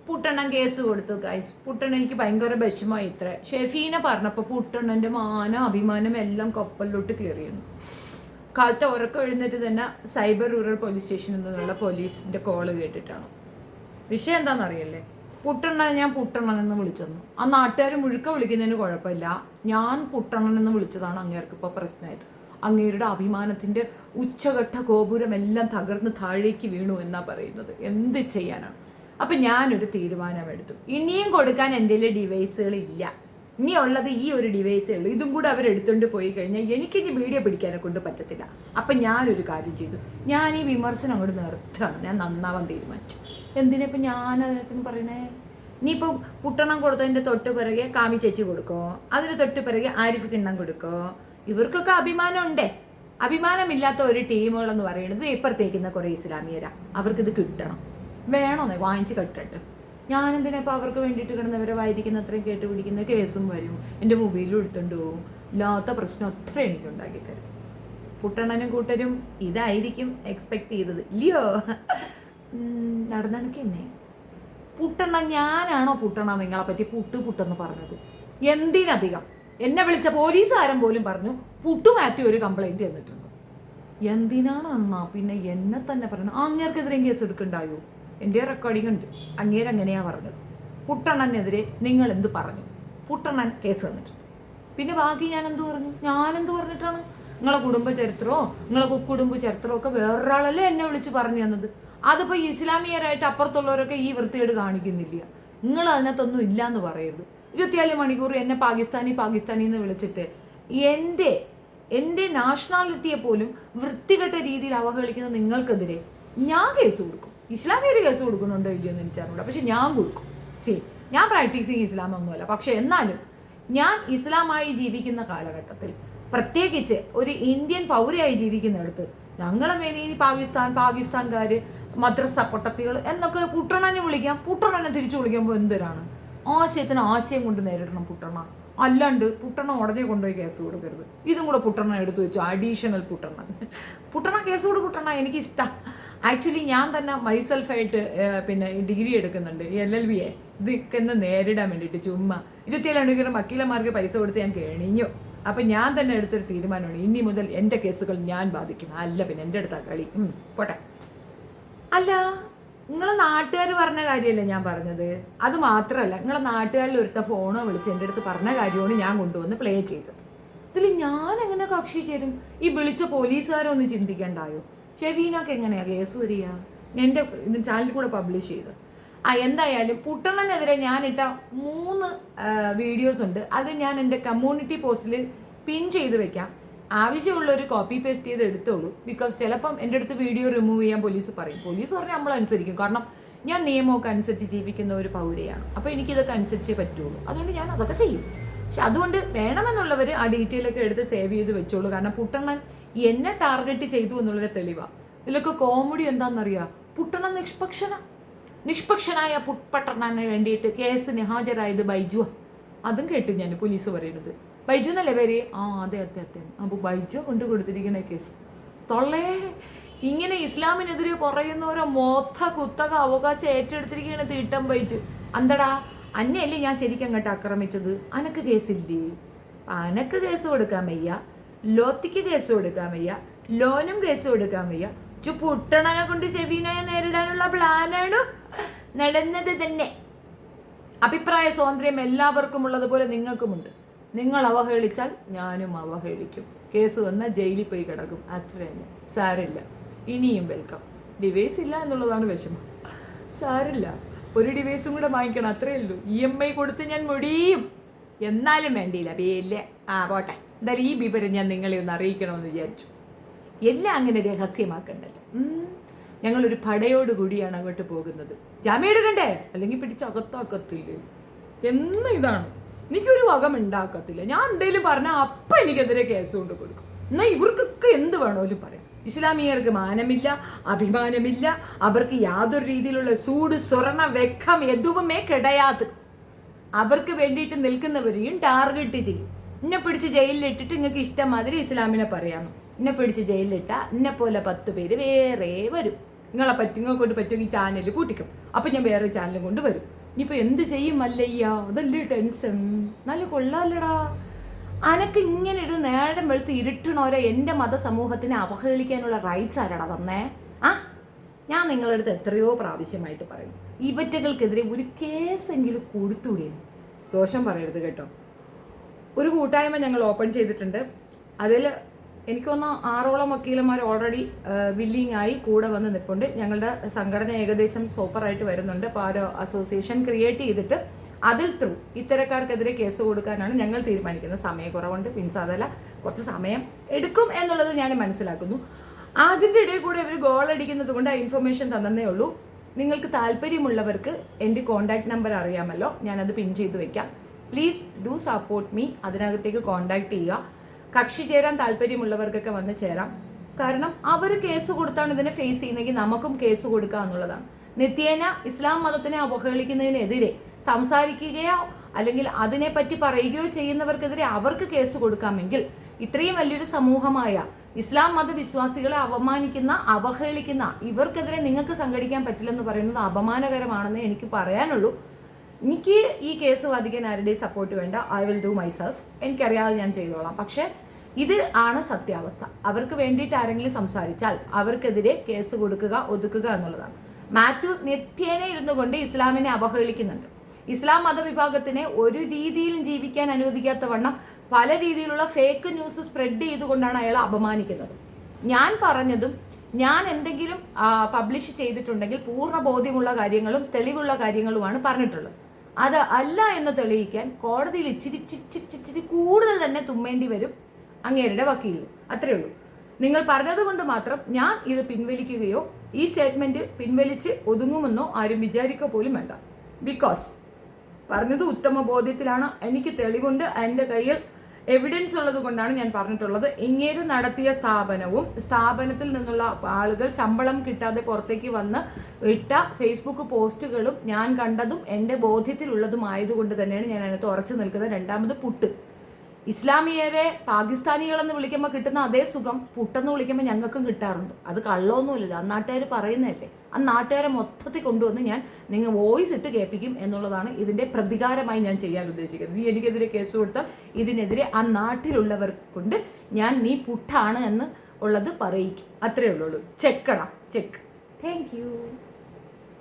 പുട്ടെണ്ണൻ case കൊടുത്തു guys. പുട്ടെണ്ണ എനിക്ക് ഭയങ്കര വിഷമമായി. ഇത്ര ഷെഫീനെ പറഞ്ഞപ്പോൾ പുട്ടെണ്ണൻ്റെ മാനം അഭിമാനം എല്ലാം കപ്പലിലോട്ട് കയറിയിരുന്നു. കാലത്തെ ഉറക്കം എഴുന്നേറ്റ് തന്നെ സൈബർ റൂറൽ പോലീസ് സ്റ്റേഷനിൽ നിന്നുള്ള പോലീസിൻ്റെ കോള് കേട്ടിട്ടാണ്. വിഷയം എന്താണെന്നറിയല്ലേ, പുട്ടെണ്ണനെ ഞാൻ പുട്ടെണ്ണനെന്ന് വിളിച്ചെന്നു. ആ നാട്ടുകാർ മുഴുക്ക വിളിക്കുന്നതിന് കുഴപ്പമില്ല, ഞാൻ പുട്ടെണ്ണനെന്ന് വിളിച്ചതാണ് അങ്ങേർക്ക് ഇപ്പോൾ പ്രശ്നമായത്. അങ്ങേരുടെ അഭിമാനത്തിൻ്റെ ഉച്ചഘട്ട ഗോപുരം എല്ലാം തകർന്ന് താഴേക്ക് വീണു എന്നാ പറയുന്നത്. എന്ത് ചെയ്യാനാണ്? അപ്പം ഞാനൊരു തീരുമാനമെടുത്തു. ഇനിയും കൊടുക്കാൻ എൻ്റെ ഡിവൈസുകളില്ല. ഇനി ഉള്ളത് ഈ ഒരു ഡിവൈസേ ഉള്ളൂ. ഇതും കൂടെ അവരെടുത്തുകൊണ്ട് പോയി കഴിഞ്ഞാൽ എനിക്കിനി വീഡിയോ പിടിക്കാനെ കൊണ്ട് പറ്റത്തില്ല. അപ്പം ഞാനൊരു കാര്യം ചെയ്തു, ഞാൻ ഈ വിമർശനം അങ്ങോട്ട് നിർത്തുകയാണ്. ഞാൻ നന്നാവാൻ തീരുമാനിച്ചു. എന്തിനിപ്പം ഞാനതിനകത്ത് പറയണേ? ഇനിയിപ്പോൾ പുട്ടെണ്ണം കൊടുത്തതിൻ്റെ തൊട്ട് പിറകെ കാമി ചേച്ചി കൊടുക്കോ, അതിന് തൊട്ട് പിറകെ ആരിഫ് കിണ്ണം കൊടുക്കോ. ഇവർക്കൊക്കെ അഭിമാനം ഉണ്ടേ. അഭിമാനമില്ലാത്ത ഒരു ടീമുകളെന്ന് പറയുന്നത് ഇപ്പുറത്തേക്കുന്ന കുറേ ഇസ്ലാമിയരാ. അവർക്കിത് കിട്ടണം, വേണമെന്നേ വാങ്ങിച്ച് കെട്ടട്ടെ. ഞാനെന്തിനാ ഇപ്പോൾ അവർക്ക് വേണ്ടിയിട്ട് കിടന്നവരെ വായിരിക്കുന്ന അത്രയും കേട്ട് പിടിക്കുന്ന കേസും വരും, എൻ്റെ മൊബൈലും എടുത്തുകൊണ്ട് പോവും. ഇല്ലാത്ത പ്രശ്നം അത്ര എനിക്കുണ്ടാക്കി തരും. പുട്ടെണ്ണനും കൂട്ടരും ഇതായിരിക്കും എക്സ്പെക്ട് ചെയ്തത്, ഇല്ലയോ? നടന്നണക്ക് എന്നെ പുട്ടെണ്ണ ഞാനാണോ പുട്ടെണ്ണ നിങ്ങളെ പറ്റി പുട്ടെന്ന് പറഞ്ഞത്? എന്തിനധികം എന്നെ വിളിച്ച പോലീസുകാരൻ പോലും പറഞ്ഞു പുട്ടു മാറ്റി ഒരു കംപ്ലൈൻറ്റ് തന്നിട്ടുണ്ട്. എന്തിനാണ് അണ്ണാ പിന്നെ എന്നെ തന്നെ പറയണം? അങ്ങേർക്കെതിരെയും കേസ് എടുക്കണ്ടായോ? എൻ്റെ റെക്കോർഡിംഗ് ഉണ്ട്. അങ്ങേരങ്ങനെയാണ് പറഞ്ഞത്. പുട്ടെണ്ണനെതിരെ നിങ്ങൾ എന്ത് പറഞ്ഞു? പുട്ടെണ്ണൻ കേസ് തന്നിട്ടുണ്ട്. പിന്നെ ബാക്കി ഞാനെന്ത് പറഞ്ഞു? ഞാനെന്ത് പറഞ്ഞിട്ടാണ്? നിങ്ങളെ കുടുംബ ചരിത്രമോ നിങ്ങളെ കുടുംബ ചരിത്രമോ ഒക്കെ വേറൊരാളല്ലേ എന്നെ വിളിച്ച് പറഞ്ഞു തന്നത്. അതിപ്പോൾ ഇസ്ലാമിയരായിട്ട് അപ്പുറത്തുള്ളവരൊക്കെ ഈ വൃത്തികേട് കാണിക്കുന്നില്ല. നിങ്ങൾ അതിനകത്തൊന്നും ഇല്ലയെന്ന് പറയരുത്. 24 മണിക്കൂർ എന്നെ പാകിസ്ഥാനി എന്ന് വിളിച്ചിട്ട് എൻ്റെ നാഷണാലിറ്റിയെ പോലും വൃത്തികെട്ട രീതിയിൽ അവഹേളിക്കുന്ന നിങ്ങൾക്കെതിരെ ഞാൻ കേസ് കൊടുക്കും. ഇസ്ലാമിയർ കേസ് കൊടുക്കുന്നുണ്ടോ ഇല്ലയോ എന്ന് എനിക്കറിയില്ല, പക്ഷെ ഞാൻ കൊടുക്കും. ശരി, ഞാൻ പ്രാക്ടീസിങ് ഇസ്ലാം ഒന്നുമല്ല, പക്ഷെ എന്നാലും ഞാൻ ഇസ്ലാമായി ജീവിക്കുന്ന കാലഘട്ടത്തിൽ, പ്രത്യേകിച്ച് ഒരു ഇന്ത്യൻ പൗരയായി ജീവിക്കുന്നിടത്ത്, ഞങ്ങളെ മേലെ ഈ പാകിസ്ഥാൻകാർ മദ്രസ പൊട്ടത്തികൾ എന്നൊക്കെ പുട്ടെണ്ണനെ വിളിക്കാം. പുട്ടെണ്ണനെ തിരിച്ചു വിളിക്കുമ്പോൾ എന്തിനാണ്? ആശയത്തിന് ആശയം കൊണ്ട് നേരിടണം പുട്ടെണ്ണ. അല്ലാണ്ട് പുട്ടെണ്ണ ഉടനെ കൊണ്ടുപോയി കേസ് കൊടുക്കരുത്. ഇതും കൂടെ പുട്ടെണ്ണ എടുത്തു വെച്ചു, അഡീഷണൽ പുട്ടെണ്ണ കേസ് കൊടു. പുട്ടെണ്ണ എനിക്കിഷ്ടം. ആക്ച്വലി ഞാൻ തന്നെ മൈസെൽഫായിട്ട് പിന്നെ ഡിഗ്രി എടുക്കുന്നുണ്ട്, LLB. ഇതൊക്കെ ഒന്ന് നേരിടാൻ വേണ്ടിയിട്ട് ചുമ്മാ 24 മണിക്കൂർ വക്കീലന്മാർക്ക് പൈസ കൊടുത്ത് ഞാൻ കഴിഞ്ഞു. അപ്പം ഞാൻ തന്നെ എടുത്തൊരു തീരുമാനമാണ്, ഇനി മുതൽ എൻ്റെ കേസുകൾ ഞാൻ ബാധിക്കും. അല്ല പിന്നെ എൻ്റെ അടുത്താ കളി. പോട്ടെ. അല്ല, നിങ്ങളെ നാട്ടുകാർ പറഞ്ഞ കാര്യമല്ലേ ഞാൻ പറഞ്ഞത്? അത് മാത്രമല്ല, നിങ്ങളെ നാട്ടുകാരിൽ ഒരുത്ത ഫോണോ വിളിച്ച് എൻ്റെ അടുത്ത് പറഞ്ഞ കാര്യമാണ് ഞാൻ കൊണ്ടുവന്ന് പ്ലേ ചെയ്തത്. ഇതിൽ ഞാൻ എങ്ങനെ കക്ഷി ചേരും? ഈ വിളിച്ച പോലീസുകാരൊന്നും ചിന്തിക്കണ്ടായോ? ഷെഫീനൊക്കെ എങ്ങനെയാ കേസ് വരിക? എൻ്റെ ചാനലിൽ കൂടെ പബ്ലിഷ് ചെയ്ത്. എന്തായാലും പുട്ടെണ്ണനെതിരെ ഞാനിട്ട 3 വീഡിയോസ് ഉണ്ട്. അത് ഞാൻ എൻ്റെ കമ്മ്യൂണിറ്റി പോസ്റ്റിൽ പിൻ ചെയ്ത് വെക്കാം. ആവശ്യമുള്ളൊരു കോപ്പി പേസ്റ്റ് ചെയ്ത് എടുത്തോളൂ. ബിക്കോസ് ചിലപ്പം എൻ്റെ അടുത്ത് വീഡിയോ റിമൂവ് ചെയ്യാൻ പോലീസ് പറയും. പോലീസ് പറഞ്ഞാൽ നമ്മളനുസരിക്കും. കാരണം ഞാൻ നിയമമൊക്കെ അനുസരിച്ച് ജീവിക്കുന്ന ഒരു പൗരയാണ്. അപ്പോൾ എനിക്കിതൊക്കെ അനുസരിച്ചേ പറ്റുള്ളൂ. അതുകൊണ്ട് ഞാൻ അതൊക്കെ ചെയ്യും. പക്ഷെ അതുകൊണ്ട് വേണമെന്നുള്ളവർ ആ ഡീറ്റെയിലൊക്കെ എടുത്ത് സേവ് ചെയ്ത് വെച്ചോളൂ. കാരണം പുട്ടെണ്ണൻ എന്നെ ടാർഗറ്റ് ചെയ്തു എന്നുള്ളൊരു തെളിവാണ്. ഇതിലൊക്കെ കോമഡി എന്താണെന്നറിയാം? പുട്ടെണ്ണൻ നിഷ്പക്ഷനായ പുട്ടെണ്ണന് വേണ്ടിയിട്ട് കേസിന് ഹാജരായത് ബൈജു. അതും കേട്ടു ഞാൻ പോലീസ് പറയുന്നത്. ബൈജു എന്നല്ലേ പേര്? അതെ. അപ്പോൾ ബൈജു കൊണ്ട് കൊടുത്തിരിക്കുന്ന കേസ്. തൊള്ളേ ഇങ്ങനെ ഇസ്ലാമിനെതിരെ പറയുന്നവരോ കുത്തക അവകാശം ഏറ്റെടുത്തിരിക്കുകയാണ് തീട്ടം ബൈജു. അന്തടാ, അന്നയല്ലേ ഞാൻ ശരിക്കും അങ്ങോട്ട് ആക്രമിച്ചത്? അനക്ക് കേസില്ലേ? അനക്ക് കേസ് കൊടുക്കാൻ വയ്യ, ലോത്തിക്ക് കേസ് കൊടുക്കാൻ വയ്യ, ലോനും കേസ് കൊടുക്കാൻ വയ്യ. പുട്ടെണ്ണനെ കൊണ്ട് ഷെഫീനയെ നേരിടാനുള്ള പ്ലാനാണ് നടന്നത് തന്നെ. അഭിപ്രായ സ്വാതന്ത്ര്യം എല്ലാവർക്കും ഉള്ളതുപോലെ നിങ്ങൾക്കുമുണ്ട്. നിങ്ങൾ അവഹേളിച്ചാൽ ഞാനും അവഹേളിക്കും. കേസ് വന്നാൽ ജയിലിൽ പോയി കിടക്കും. അത്ര തന്നെ. സാരില്ല, ഇനിയും വെൽക്കം. ഡിവൈസ് ഇല്ല എന്നുള്ളതാണ് വിഷമം. സാരില്ല, ഒരു ഡിവൈസും കൂടെ വാങ്ങിക്കണം, അത്രയേ ഉള്ളൂ. EMI കൊടുത്ത് ഞാൻ മുടിയും. എന്നാലും വേണ്ടിയില്ല പേരില്ലേ. പോട്ടെ. എന്തായാലും ഈ വിവരം ഞാൻ നിങ്ങളെ ഒന്ന് അറിയിക്കണമെന്ന് വിചാരിച്ചു. എല്ലാം അങ്ങനെ രഹസ്യമാക്കണ്ടല്ലോ. ഞങ്ങളൊരു പടയോടുകൂടിയാണ് അങ്ങോട്ട് പോകുന്നത്. ജാമ്യം എടുക്കണ്ടേ? അല്ലെങ്കിൽ പിടിച്ചകത്താക്കത്തില്ലേ എന്ന്. ഇതാണ്, എനിക്കൊരു വകം ഉണ്ടാക്കത്തില്ല. ഞാൻ എന്തെങ്കിലും പറഞ്ഞാൽ അപ്പം എനിക്കെതിരെ കേസ് കൊണ്ട് കൊടുക്കും. എന്നാൽ ഇവർക്കൊക്കെ എന്ത് വേണമെങ്കിലും പറയാം. ഇസ്ലാമിയർക്ക് മാനമില്ല, അഭിമാനമില്ല. അവർക്ക് യാതൊരു രീതിയിലുള്ള സൂട് സ്വർണ്ണ വെക്കം എതുവുമേ കിടയാത്. അവർക്ക് വേണ്ടിയിട്ട് നിൽക്കുന്നവരെയും ടാർഗറ്റ് ചെയ്യും. എന്നെ പിടിച്ച് ജയിലിലിട്ടിട്ട് നിങ്ങൾക്ക് ഇഷ്ടം മാതിരി ഇസ്ലാമിനെ പറയാമോ? എന്നെ പിടിച്ച് ജയിലിലിട്ടാൽ എന്നെ പോലെ 10 പേര് വേറെ വരും. നിങ്ങളെ കൊണ്ട് പറ്റുമെങ്കിൽ ഈ ചാനൽ പൂട്ടിക്കും. അപ്പം ഞാൻ വേറെ ചാനലും കൊണ്ട് വരും. ഇനിയിപ്പോൾ എന്ത് ചെയ്യും മല്ലയ്യ? അതല്ലേ ടെൻഷൻ. നല്ല കൊള്ളാമല്ലടാ. അനക്ക് ഇങ്ങനെ ഒരു നേരം വെളുത്ത് ഇരുട്ടണോരോ എൻ്റെ മതസമൂഹത്തിനെ അവഹേളിക്കാനുള്ള റൈറ്റ്സ് ആരാടാ തന്നേ? ഞാൻ നിങ്ങളുടെ അടുത്ത് എത്രയോ പ്രാവശ്യമായിട്ട് പറയും, ഇവറ്റകൾക്കെതിരെ ഒരു കേസെങ്കിലും കൊടുത്തൂടെ? ദോഷം പറയരുത് കേട്ടോ. ഒരു കൂട്ടായ്മ ഞങ്ങൾ ഓപ്പൺ ചെയ്തിട്ടുണ്ട്. അതിൽ എനിക്കൊന്ന് 6ഓളം വക്കീലന്മാർ ഓൾറെഡി വില്ലിങ് ആയി കൂടെ വന്ന് നിൽപ്പുണ്ട്. ഞങ്ങളുടെ സംഘടന ഏകദേശം സൂപ്പറായിട്ട് വരുന്നുണ്ട്. അപ്പോൾ ആ ഒരു അസോസിയേഷൻ ക്രിയേറ്റ് ചെയ്തിട്ട് അതിൽ ത്രൂ ഇത്തരക്കാർക്കെതിരെ കേസ് കൊടുക്കാനാണ് ഞങ്ങൾ തീരുമാനിക്കുന്നത്. സമയക്കുറവുണ്ട്, മീൻസ് അതല്ല, കുറച്ച് സമയം എടുക്കും എന്നുള്ളത് ഞാൻ മനസ്സിലാക്കുന്നു. അതിൻ്റെ ഇടയിൽ കൂടെ ഇവർ ഗോൾ അടിക്കുന്നത് കൊണ്ട് ആ ഇൻഫർമേഷൻ തന്നേ ഉള്ളൂ. നിങ്ങൾക്ക് താല്പര്യമുള്ളവർക്ക് എൻ്റെ കോൺടാക്ട് നമ്പർ അറിയാമല്ലോ, ഞാനത് പിൻ ചെയ്ത് വെക്കാം. Please do support me. അതിനകത്തേക്ക് കോൺടാക്ട് ചെയ്യുക. കക്ഷി ചേരാൻ താല്പര്യമുള്ളവർക്കൊക്കെ വന്ന് ചേരാം. കാരണം അവർ കേസ് കൊടുത്താണ് ഇതിനെ ഫേസ് ചെയ്യുന്നതെങ്കിൽ നമുക്കും കേസ് കൊടുക്കുക എന്നുള്ളതാണ്. നിത്യേന ഇസ്ലാം മതത്തിനെ അവഹേളിക്കുന്നതിനെതിരെ സംസാരിക്കുകയോ അല്ലെങ്കിൽ അതിനെപ്പറ്റി പറയുകയോ ചെയ്യുന്നവർക്കെതിരെ അവർക്ക് കേസ് കൊടുക്കാമെങ്കിൽ ഇത്രയും വലിയൊരു സമൂഹമായ ഇസ്ലാം മതവിശ്വാസികളെ അപമാനിക്കുന്ന, അവഹേളിക്കുന്ന ഇവർക്കെതിരെ നിങ്ങൾക്ക് സംഘടിക്കാൻ പറ്റില്ലെന്ന് പറയുന്നത് അപമാനകരമാണെന്ന് എനിക്ക് പറയാനുള്ളൂ. എനിക്ക് ഈ കേസ് വാദിക്കാൻ ആരുടെയും സപ്പോർട്ട് വേണ്ട. I will do myself. എനിക്കറിയാതെ ഞാൻ ചെയ്തോളാം. പക്ഷേ ഇത് ആണ് സത്യാവസ്ഥ. അവർക്ക് വേണ്ടിയിട്ട് ആരെങ്കിലും സംസാരിച്ചാൽ അവർക്കെതിരെ കേസ് കൊടുക്കുക, ഒതുക്കുക എന്നുള്ളതാണ്. മാത്യു നിത്യേന ഇരുന്നു കൊണ്ട് ഇസ്ലാമിനെ അവഹേളിക്കുന്നുണ്ട്. ഇസ്ലാം മതവിഭാഗത്തിനെ ഒരു രീതിയിലും ജീവിക്കാൻ അനുവദിക്കാത്ത വണ്ണം പല രീതിയിലുള്ള ഫേക്ക് ന്യൂസ് സ്പ്രെഡ് ചെയ്തുകൊണ്ടാണ് അയാൾ അപമാനിക്കുന്നത്. ഞാൻ പറഞ്ഞതും ഞാൻ എന്തെങ്കിലും പബ്ലിഷ് ചെയ്തിട്ടുണ്ടെങ്കിൽ പൂർണ്ണ ബോധ്യമുള്ള കാര്യങ്ങളും തെളിവുള്ള കാര്യങ്ങളുമാണ് പറഞ്ഞിട്ടുള്ളത്. അത് അല്ല എന്ന് തെളിയിക്കാൻ കോടതിയിൽ ഇച്ചിരി കൂടുതൽ തന്നെ തുമ്മേണ്ടി വരും അങ്ങേരുടെ വക്കീലിൽ. അത്രയേ ഉള്ളൂ. നിങ്ങൾ പറഞ്ഞതുകൊണ്ട് മാത്രം ഞാൻ ഇത് പിൻവലിക്കുകയോ ഈ സ്റ്റേറ്റ്മെന്റ് പിൻവലിച്ച് ഒതുങ്ങുമെന്നോ ആരും വിചാരിക്കുക പോലും വേണ്ട. ബിക്കോസ് പറഞ്ഞത് ഉത്തമ ബോധ്യത്തിലാണ്. എനിക്ക് തെളിവുണ്ട്. എൻ്റെ കയ്യിൽ എവിഡൻസ് ഉള്ളത് കൊണ്ടാണ് ഞാൻ പറഞ്ഞിട്ടുള്ളത്. ഇങ്ങേര് നടത്തിയ സ്ഥാപനത്തിൽ നിന്നുള്ള ആളുകൾ ശമ്പളം കിട്ടാതെ പുറത്തേക്ക് വന്ന് ഇട്ട ഫേസ്ബുക്ക് പോസ്റ്റുകളും ഞാൻ കണ്ടതും എൻ്റെ ബോധ്യത്തിലുള്ളതുമായതുകൊണ്ട് തന്നെയാണ് ഞാൻ അതിനകത്ത് ഉറച്ചു നിൽക്കുന്നത്. രണ്ടാമത് പുട്ട്. ഇസ്ലാമിയരെ പാകിസ്ഥാനികളെന്ന് വിളിക്കുമ്പോൾ കിട്ടുന്ന അതേ സുഖം പുട്ടെന്ന് വിളിക്കുമ്പോൾ ഞങ്ങൾക്കും കിട്ടാറുണ്ട്. അത് കള്ളമൊന്നുമില്ല, നാട്ടുകാർ പറയുന്നതല്ലേ. ആ നാട്ടുകാരെ മൊത്തത്തിൽ കൊണ്ടുവന്ന് നിങ്ങൾ വോയിസ് ഇട്ട് കേൾപ്പിക്കും എന്നുള്ളതാണ് ഇതിൻ്റെ പ്രതികാരമായി ഞാൻ ചെയ്യാൻ ഉദ്ദേശിക്കുന്നത്. നീ എനിക്കെതിരെ കേസ് കൊടുത്താൽ ഇതിനെതിരെ ആ നാട്ടിലുള്ളവർ കൊണ്ട് നീ പുട്ടാണ് എന്ന് ഉള്ളത് പറയിക്കും. അത്രയേ ഉള്ളൂ. ചെക്ക്. Thank you.